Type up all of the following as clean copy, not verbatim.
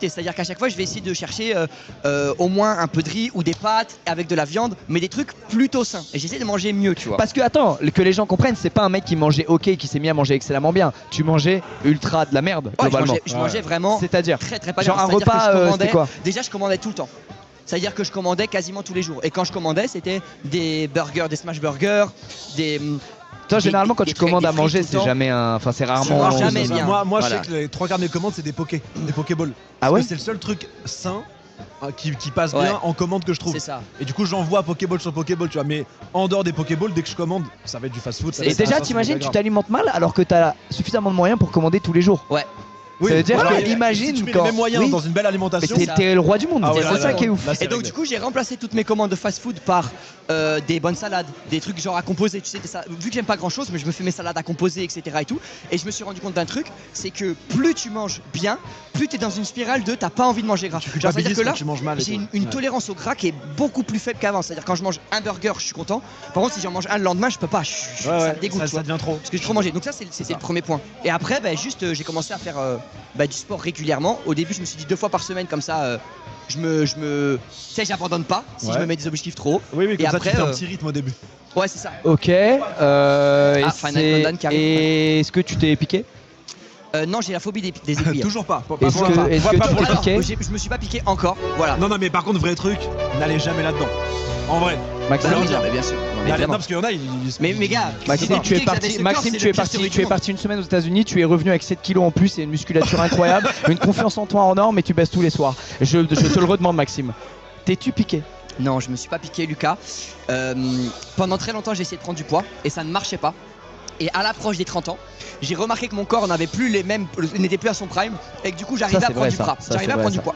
C'est-à-dire qu'à chaque fois je vais essayer de chercher au moins un peu de riz ou des pâtes avec de la viande, mais des trucs plutôt sains. Et j'essaie de manger mieux, tu vois. Parce que attends, que les gens comprennent, c'est pas un mec qui mangeait ok et qui s'est mis à manger excellemment bien. Tu mangeais ultra de la merde, Ouais, globalement. je mangeais vraiment C'est-à-dire très pas genre bien. un C'est-à-dire que repas, je commandais- c'était quoi? Déjà je commandais tout le temps. C'est-à-dire que je commandais quasiment tous les jours. Et quand je commandais, c'était des burgers, des smash burgers, des... Toi, généralement, quand des tu commandes à frites manger, tout le c'est temps. jamais un. Enfin, c'est Je rarement. mange jamais Ça, bien. Moi, Voilà. je sais que les 3 quarts de mes commandes, c'est des Pokéballs. Ah Parce ouais que c'est le seul truc sain qui passe Ouais. bien en commande que je trouve. C'est ça. Et du coup, j'envoie Pokéball sur Pokéball, tu vois. Mais en dehors des Pokéballs, dès que je commande, ça va être du fast-food. ça va Et être déjà, ça, t'imagines, c'est tu grave. t'alimentes mal alors que t'as suffisamment de moyens pour commander tous les jours. Ouais. Oui, Ça veut dire voilà, que et imagine si tu mets quand- les mêmes moyens oui. dans une belle Mais alimentation. t'es ça. t'es le roi du monde, Ah ouais, c'est là, ça là, qui est là, ouf. là, c'est Et donc réglé. du coup j'ai remplacé toutes mes commandes de fast-food par des bonnes salades, des trucs genre à composer, tu sais, vu que j'aime pas grand chose, mais je me fais mes salades à composer, etc. et tout. Et je me suis rendu compte d'un truc, c'est que plus tu manges bien, plus t'es dans une spirale de t'as pas envie de manger gras. Tu Genre, c'est-à-dire culpabilises que là, quand tu manges mal et j'ai tout. une Ouais. tolérance au gras qui est beaucoup plus faible qu'avant. C'est-à-dire quand je mange un burger, je suis content. Par contre si j'en mange un le lendemain, je peux pas, ça me dégoûte. tu ça vois. devient trop. Parce que j'ai trop mangé. Donc ça c'était ça. le premier point. Et après j'ai commencé à faire du sport régulièrement. Au début je me suis dit 2 fois par semaine comme ça. Tu sais, j'abandonne pas si Ouais. je me mets des objectifs trop hauts. Oui, comme ça, après, tu fais un petit rythme au début. Ouais, c'est ça. Ok. Final Countdown qui arrive. Et est-ce que tu t'es piqué? Non, j'ai la phobie des aiguilles. Toujours pas. Est-ce pour que- l'instant. est-ce Pas que pour tu t'es l'instant. piqué Je me suis pas piqué encore. Voilà. Non, mais par contre, vrai truc, n'allez jamais là-dedans. En vrai. Maxime, Bah non, dire. mais bien sûr. Non, mais Non, évidemment. parce qu'il y en a, mais gars, Maxime, c'est tu es piqué que parti, j'avais ce Maxime, corps, tu c'est es le pire parti, théorie tu du es monde. parti une semaine aux États-Unis, tu es revenu avec 7 kilos en plus et une musculature incroyable, une confiance en toi en or, mais tu baisses tous les soirs. Je te le redemande, Maxime. T'es-tu piqué? Non, je me suis pas piqué, Lucas. Pendant très longtemps, j'ai essayé de prendre du poids et ça ne marchait pas. Et à l'approche des 30 ans, j'ai remarqué que mon corps n'avait plus n'était plus à son prime et que du coup j'arrivais Ça, à c'est prendre vrai, du ça. gras. Ça, J'arrivais c'est à vrai, prendre du ça. poids.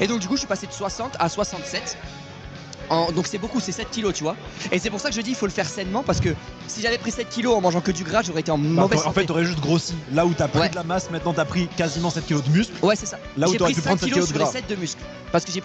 Et donc du coup je suis passé de 60 à 67. Donc c'est beaucoup, c'est 7 kilos, tu vois. Et c'est pour ça que je dis il faut le faire sainement parce que si j'avais pris 7 kilos en mangeant que du gras, j'aurais été en mauvaise En santé. fait, t'aurais juste grossi. Là où t'as pris Ouais. de la masse, maintenant t'as pris quasiment 7 kilos de muscle. Ouais, c'est ça. Là où J'ai t'aurais pris pu prendre 5 7 kilos kilos de sur les gras. 7 de muscle parce que j'ai